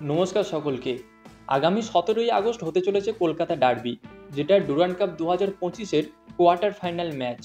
নমস্কার সকলকে। আগামী 17ই আগস্ট হতে চলেছে কলকাতা ডার্বি, যেটা ডুরান্ড কাপ 2025-এর কোয়ার্টার ফাইনাল ম্যাচ।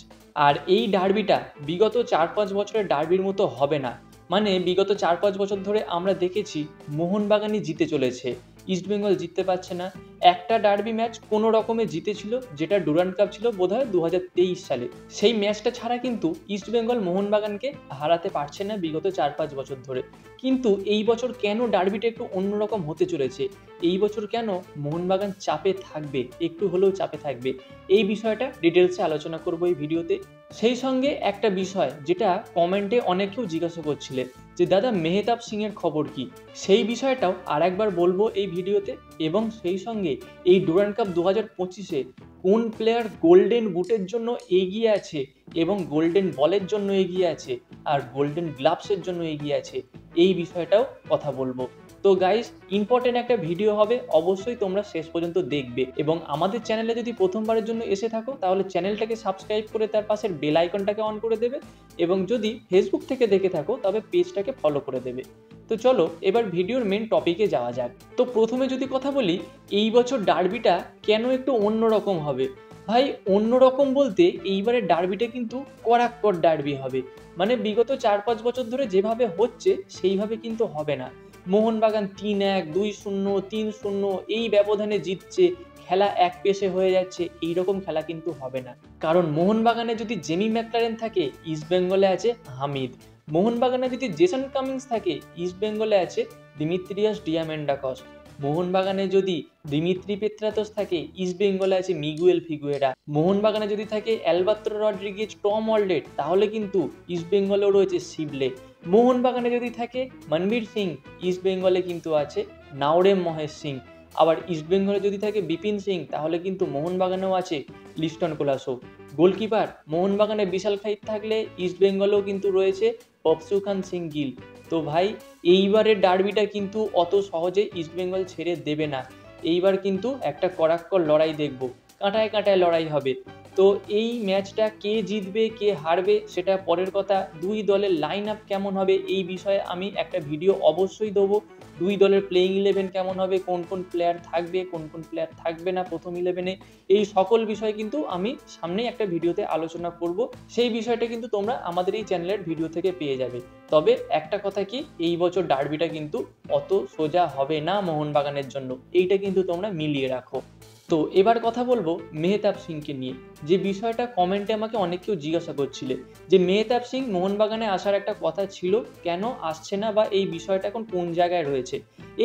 আর এই ডার্বিটা বিগত 4-5 বছরের ডার্বির মতো হবে না। মানে বিগত 4-5 বছর ধরে আমরা দেখেছি মোহনবাগানই জিতে চলেছে, ইস্টবেঙ্গল জিততে পারছে না। একটা ডার্বি ম্যাচ কোনো রকমে জিতেছিল, যেটা ডুরান্ড কাপ ছিল বোধহয় 2023 সালে। সেই ম্যাচটা ছাড়া কিন্তু ইস্টবেঙ্গল মোহনবাগানকে হারাতে পারছে না বিগত 4-5 বছর ধরে। কিন্তু এই বছর কেন ডার্বিটা একটু অন্যরকম হতে চলেছে, এই বছর কেন মোহনবাগান চাপে থাকবে, একটু হলেও চাপে থাকবে, এই বিষয়টা ডিটেলসে আলোচনা করব এই ভিডিওতে। সেই সঙ্গে একটা বিষয় যেটা কমেন্টে অনেকেও জিজ্ঞাসা করছিলেন যে দাদা মেহতাব সিং এর খবর কি, সেই বিষয়টাও আর একবার বলবো এই ভিডিওতে। এবং সেই সঙ্গে এই ডুরান্ড কাপ 2025-এ কোন প্লেয়ার গোল্ডেন বুটের জন্য এগিয়ে আছে এবং গোল্ডেন বলের জন্য এগিয়ে আছে আর গোল্ডেন গ্লাভসের জন্য এগিয়ে আছে, এই বিষয়টাও কথা বলবো। তো গাইস, ইম্পর্টেন্ট একটা ভিডিও হবে, অবশ্যই তোমরা শেষ পর্যন্ত দেখবে। এবং আমাদের চ্যানেলে যদি প্রথমবারের জন্য এসে থাকো তাহলে চ্যানেলটাকে সাবস্ক্রাইব করে তার পাশের বেল আইকনটাকে অন করে দেবে, এবং যদি ফেসবুক থেকে দেখে থাকো তবে পেজটাকে ফলো করে দেবে। তো চলো এবার ভিডিওর মেন টপিকে যাওয়া যাক। তো প্রথমে যদি কথা বলি, এই বছর ডার্বিটা কেন একটু অন্যরকম হবে। ভাই, অন্যরকম বলতে এইবারের ডার্বিটা কিন্তু কড়াক্কড় ডার্বি হবে। মানে বিগত 4-5 বছর ধরে যেভাবে হচ্ছে সেইভাবে কিন্তু হবে না। মোহনবাগান 3-1, 2-0, 3-0 এই ব্যবধানে জিতছে, খেলা এক পেশে হয়ে যাচ্ছে, এইরকম খেলা কিন্তু হবে না। কারণ মোহনবাগানে যদি জেমি ম্যাকলারেন থাকে, ইস্টবেঙ্গলে আছে হামিদ। মোহনবাগানে যদি জেসন কামিন্স থাকে, ইস্টবেঙ্গলে আছে দিমিত্রিয়াস ডিয়ামেন্ডাকস। মোহনবাগানে যদি দিমিত্রি পেত্রাতোস থাকে, ইস্টবেঙ্গলে আছে মিগুয়েল ফিগুয়েরা। মোহনবাগানে যদি থাকে অ্যালবাত্রো রড্রিগেজ, টম অলডেড, তাহলে কিন্তু ইস্টবেঙ্গলেও রয়েছে শিবলে। মোহনবাগানে যদি থাকে মনবীর সিং, ইস্টবেঙ্গলে কিন্তু আছে নাওরেম মহেশ সিং। আবার ইস্টবেঙ্গলে যদি থাকে বিপিন সিং, তাহলে কিন্তু মোহনবাগানেও আছে লিস্টন কোলাসো। গোলকিপার মোহনবাগানে বিশাল খাইত থাকলে ইস্টবেঙ্গলেও কিন্তু রয়েছে পপসুখান সিং গিল। তো ভাই, এইবারের ডার্বিটা কিন্তু অত সহজে ইস্টবেঙ্গল ছেড়ে দেবে না। এইবার কিন্তু একটা কড়াক্কড় লড়াই দেখব, কাঁটায় কাঁটায় লড়াই হবে। তো এই ম্যাচটা কে জিতবে কে হারবে সেটা পরের কথা, দুই দলের লাইন আপ কেমন হবে এই বিষয়ে আমি একটা ভিডিও অবশ্যই দেবো। দুই দলের প্লেইং ইলেভেন কেমন হবে, কোন কোন প্লেয়ার থাকবে কোন কোন প্লেয়ার থাকবে না প্রথম ইলেভেনে, এই সকল বিষয় কিন্তু আমি সামনেই একটা ভিডিওতে আলোচনা করব। সেই বিষয়টা কিন্তু তোমরা আমাদের এই চ্যানেলের ভিডিও থেকে পেয়ে যাবে। তবে একটা কথা কি, এই বছর ডার্বিটা কিন্তু অত সোজা হবে না মোহনবাগানের জন্য, এইটা কিন্তু তোমরা মিলিয়ে রাখো। তো এবার কথা বলবো মেহতাব সিংকে নিয়ে। যে বিষয়টা কমেন্টে আমাকে অনেক কেউ জিজ্ঞাসা করছিলে যে মেহতাব সিং মোহনবাগানে আসার একটা কথা ছিল, কেন আসছে না বা এই বিষয়টা এখন কোন জায়গায় রয়েছে।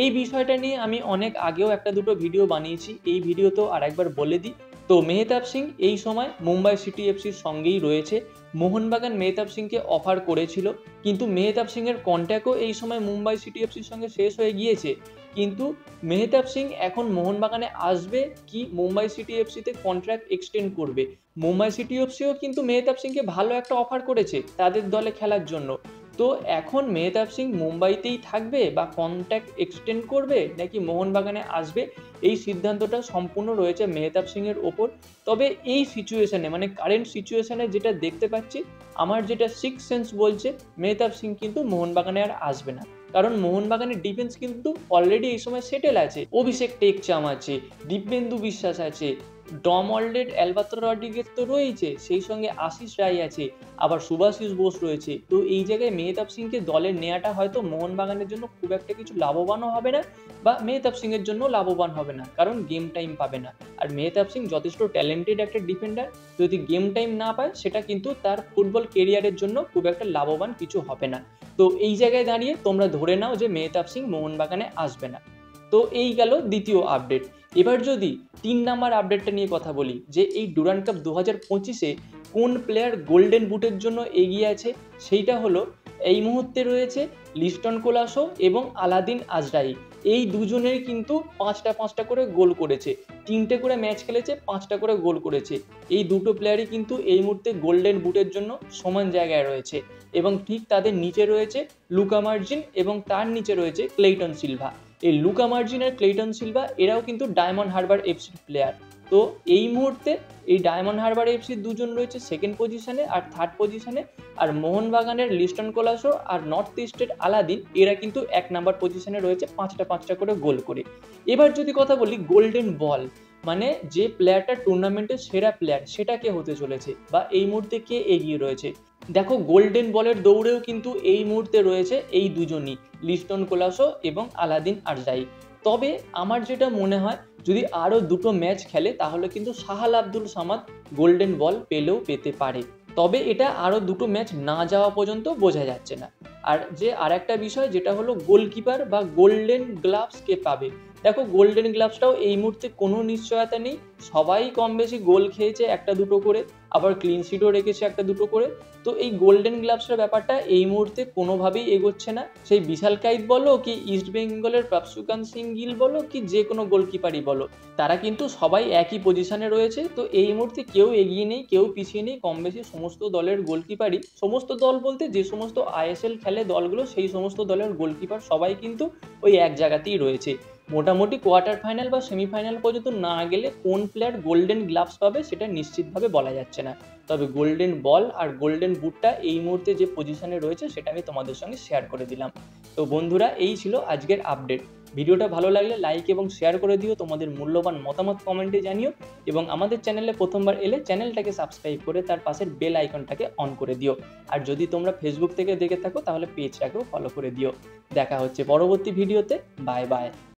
এই বিষয়টা নিয়ে আমি অনেক আগেও একটা দুটো ভিডিও বানিয়েছি, এই ভিডিওতেও আর একবার বলে দিই। তো মেহতাব সিং এই সময় মুম্বাই সিটি এফসির সঙ্গেই রয়েছে। মোহনবাগান মেহতাব সিংকে অফার করেছিল, কিন্তু মেহতাব সিংয়ের কন্ট্যাক্টও এই সময় মুম্বাই সিটি এফসির সঙ্গে শেষ হয়ে গিয়েছে। কিন্তু মেহতাব সিং এখন মোহনবাগানে আসবে কি মুম্বাই সিটি এফসিতে কন্ট্রাক্ট এক্সটেন্ড করবে। মুম্বাই সিটি এফসিও কিন্তু মেহতাব সিংকে ভালো একটা অফার করেছে তাদের দলে খেলার জন্য। তো এখন মেহতাব সিং মুম্বাইতেই থাকবে বা কন্ট্রাক্ট এক্সটেন্ড করবে নাকি মোহনবাগানে আসবে, এই সিদ্ধান্তটা সম্পূর্ণ রয়েছে মেহতাব সিংয়ের ওপর। তবে এই সিচুয়েশনে মানে কারেন্ট সিচুয়েশনে যেটা দেখতে পাচ্ছি, আমার যেটা সিক্স সেন্স বলছে মেহতাব সিং কিন্তু মোহনবাগানে আর আসবে না। কারণ মোহনবাগানের ডিফেন্স কিন্তু অলরেডি এই সময় সেটেল আছে, অভিষেক টেকচাম আছে, দিব্যেন্দু বিশ্বাস আছে, টম অলডেড, অ্যালবাত্রো রড্রিগেজ তো রয়েছে, সেই সঙ্গে আশিস রায় আছে, আবার সুভাশিস বোস রয়েছে। তো এই জায়গায় মেহতাব সিংকে দলে নেওয়াটা হয়তো মোহনবাগানের জন্য খুব একটা কিছু লাভবানও হবে না, বা মেহতাব সিংয়ের জন্য লাভবান হবে না, কারণ গেম টাইম পাবে না। আর মেহতাব সিং যথেষ্ট ট্যালেন্টেড একটা ডিফেন্ডার, যদি গেম টাইম না পায় সেটা কিন্তু তার ফুটবল কেরিয়ারের জন্য খুব একটা লাভবান কিছু হবে না। তো এই জায়গায় দাঁড়িয়ে তোমরা ধরে নাও যে মেহতাব সিং মোহনবাগানে আসবে না। তো এই গেল দ্বিতীয় আপডেট। এবার যদি 3 নাম্বার আপডেটটা নিয়ে কথা বলি, যে এই ডুরান্ড কাপ 2025-এ কোন প্লেয়ার গোল্ডেন বুটের জন্য এগিয়ে আছে, সেইটা হলো এই মুহূর্তে রয়েছে লিস্টন কোলাসো এবং আলাদিন আজরাই। এই দুজনের কিন্তু 5টা করে গোল করেছে, 3টে করে ম্যাচ খেলেছে, 5টা করে গোল করেছে। এই দুটো প্লেয়ারই কিন্তু এই মুহূর্তে গোল্ডেন বুটের জন্য সমান জায়গায় রয়েছে। এবং ঠিক তাদের নিচে রয়েছে লুকা মার্জিন এবং তার নিচে রয়েছে ক্লেইটন সিলভা। এই লুকা মার্জিন আর ক্লেইটন সিলভা এরাও কিন্তু ডায়মন্ড হারবার এফসির প্লেয়ার। তো এই মুহূর্তে এই ডায়মন্ড হারবার এফসি দুজন রয়েছে সেকেন্ড পজিশনে আর থার্ড পজিশনে, আর মোহনবাগানের লিস্টন কোলাসো আর নর্থ ইস্টের আলাদিন এরা কিন্তু 1 নাম্বার পজিশনে রয়েছে 5টা করে গোল করে। এবার যদি কথা বলি গোল্ডেন বল, মানে যে প্লেয়ারটা টুর্নামেন্টের সেরা প্লেয়ার সেটা কে হতে চলেছে বা এই মুহূর্তে কে এগিয়ে রয়েছে। দেখো গোল্ডেন বলের দৌড়েও কিন্তু এই মুহূর্তে রয়েছে এই দুজনই, লিস্টন কোলাসো এবং আলাদিন আরজাই। তবে আমার যেটা মনে হয় যদি আরও দুটো ম্যাচ খেলে তাহলে কিন্তু সাহাল আব্দুল সামাদ গোল্ডেন বল পেলেও পেতে পারে, তবে এটা আরও দুটো ম্যাচ না যাওয়া পর্যন্ত বোঝা যাচ্ছে না। আর যে আর একটা বিষয় যেটা হলো গোলকিপার বা গোল্ডেন গ্লাভস কে পাবে। দেখো গোল্ডেন গ্লাভসটাও এই মুহূর্তে কোনো নিশ্চয়তা নেই, সবাই কম বেশি গোল খেয়েছে একটা দুটো করে, আবার ক্লিন শিটও রেখেছে একটা দুটো করে। তো এই গোল্ডেন গ্লাভসের ব্যাপারটা এই মুহূর্তে কোনোভাবেই এগোচ্ছে না, সেই বিশাল কাইত বলো কি ইস্ট বেঙ্গলের প্রাপসুকান সিং গিল বলো কি যে কোনো গোলকিপারই বলো, তারা কিন্তু সবাই একই পজিশনে রয়েছে। তো এই মুহূর্তে কেউ এগিয়ে নেই কেউ পিছিয়ে নেই, কম বেশি সমস্ত দলের গোলকিপারই, সমস্ত দল বলতে যে সমস্ত আইএসএল খেলে দলগুলো সেই সমস্ত দলের গোলকিপার সবাই কিন্তু ওই এক জায়গাতেই রয়েছে। মোটামুটি কোয়ার্টার ফাইনাল বা সেমিফাইনাল পর্যন্ত না গেলে কোন প্লেয়ার গোল্ডেন গ্লাভস পাবে সেটা নিশ্চিতভাবে বলা যাচ্ছে না। তবে গোল্ডেন বল আর গোল্ডেন বুটটা এই মুহূর্তে যে পজিশনে রয়েছে সেটা আমি তোমাদের সঙ্গে শেয়ার করে দিলাম। তো বন্ধুরা এই ছিল আজকের আপডেট। ভিডিওটা ভালো লাগলে লাইক এবং শেয়ার করে দিও, তোমাদের মূল্যবান মতামত কমেন্টে জানিও, এবং আমাদের চ্যানেলে প্রথমবার এলে চ্যানেলটাকে সাবস্ক্রাইব করে তার পাশের বেল আইকনটাকে অন করে দিও। আর যদি তোমরা ফেসবুক থেকে দেখে থাকো তাহলে পেজটাকেও ফলো করে দিও। দেখা হচ্ছে পরবর্তী ভিডিওতে। Bye bye.